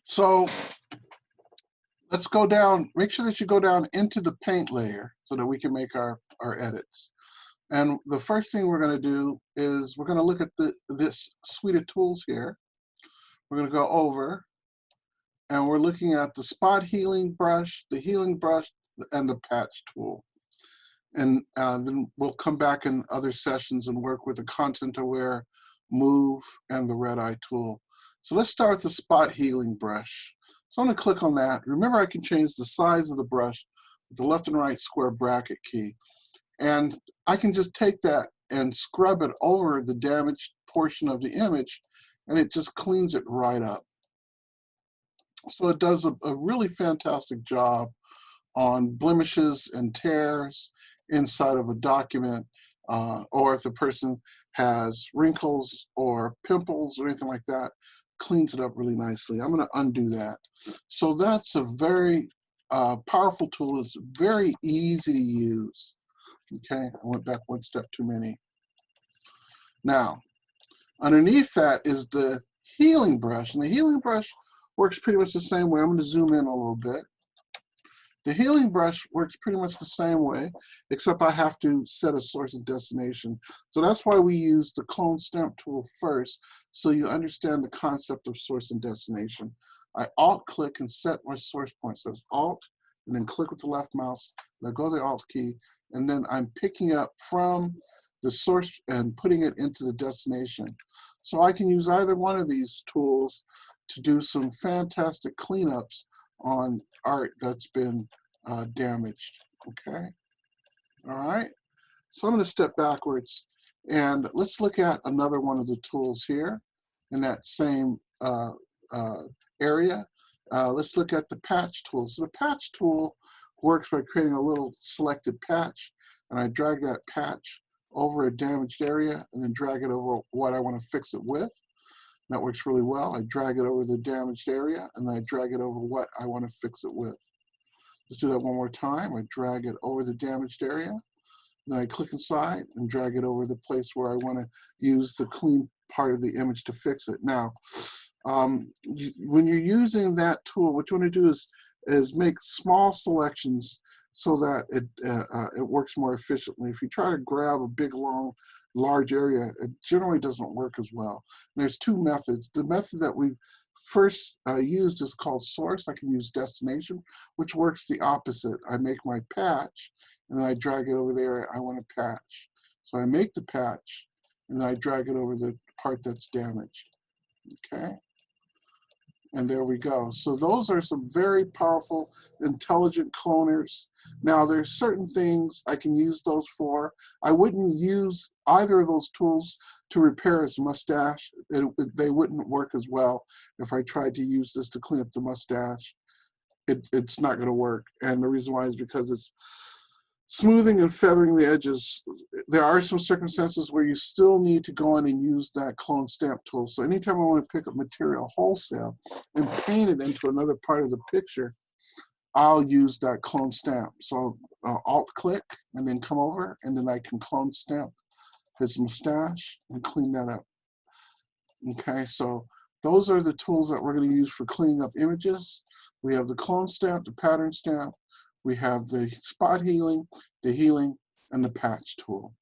So let's go down, make sure that you go down into the paint layer so that we can make our edits. And the first thing we're going to do is we're going to look at this suite of tools here. We're going to go over and we're looking at the spot healing brush, the healing brush, and the patch tool. And then we'll come back in other sessions and work with the content aware, move, and the red eye tool. So let's start with the spot healing brush. So I'm going to click on that. Remember, I can change the size of the brush with the left and right square bracket key. And I can just take that and scrub it over the damaged portion of the image, and it just cleans it right up. So it does a really fantastic job on blemishes and tears inside of a document, or if the person has wrinkles or pimples or anything like that, cleans it up really nicely. I'm going to undo that. So that's a very powerful tool. It's very easy to use. Okay, I went back one step too many. Now, underneath that is the healing brush, and the healing brush works pretty much the same way. I'm going to zoom in a little bit. The healing brush works pretty much the same way, except I have to set a source and destination. So that's why we use the clone stamp tool first, so you understand the concept of source and destination. I alt-click and set my source point. So it's Alt, and then click with the left mouse, let go of the Alt key, and then I'm picking up from the source and putting it into the destination. So I can use either one of these tools to do some fantastic cleanups on art that's been damaged. Okay, all right. So I'm going to step backwards and let's look at another one of the tools here in that same area. Let's look at the patch tool. So the patch tool works by creating a little selected patch, and I drag that patch over a damaged area and then drag it over what I want to fix it with. That works really well. I drag it over the damaged area and then I drag it over what I want to fix it with. Let's do that one more time. I drag it over the damaged area. Then I click inside and drag it over the place where I want to use the clean part of the image to fix it. Now, when you're using that tool, what you want to do is make small selections so that it works more efficiently. If you try to grab a big, large area, it generally doesn't work as well. And there's two methods. The method that we first used is called source. I can use destination, which works the opposite. I make my patch, and then I drag it over there I want to patch. So I make the patch, and then I drag it over the part that's damaged. Okay? And there we go. So those are some very powerful, intelligent cloners. Now, there's certain things I can use those for. I wouldn't use either of those tools to repair his mustache. They wouldn't work as well if I tried to use this to clean up the mustache. It's not going to work. And the reason why is because it's smoothing and feathering the edges. There are some circumstances where you still need to go in and use that clone stamp tool. So anytime I want to pick up material wholesale and paint it into another part of the picture, I'll use that clone stamp. So Alt click and then come over, and then I can clone stamp his mustache and clean that up. Okay, so those are the tools that we're going to use for cleaning up images. We have the clone stamp, the pattern stamp, we have the spot healing, the healing, and the patch tool.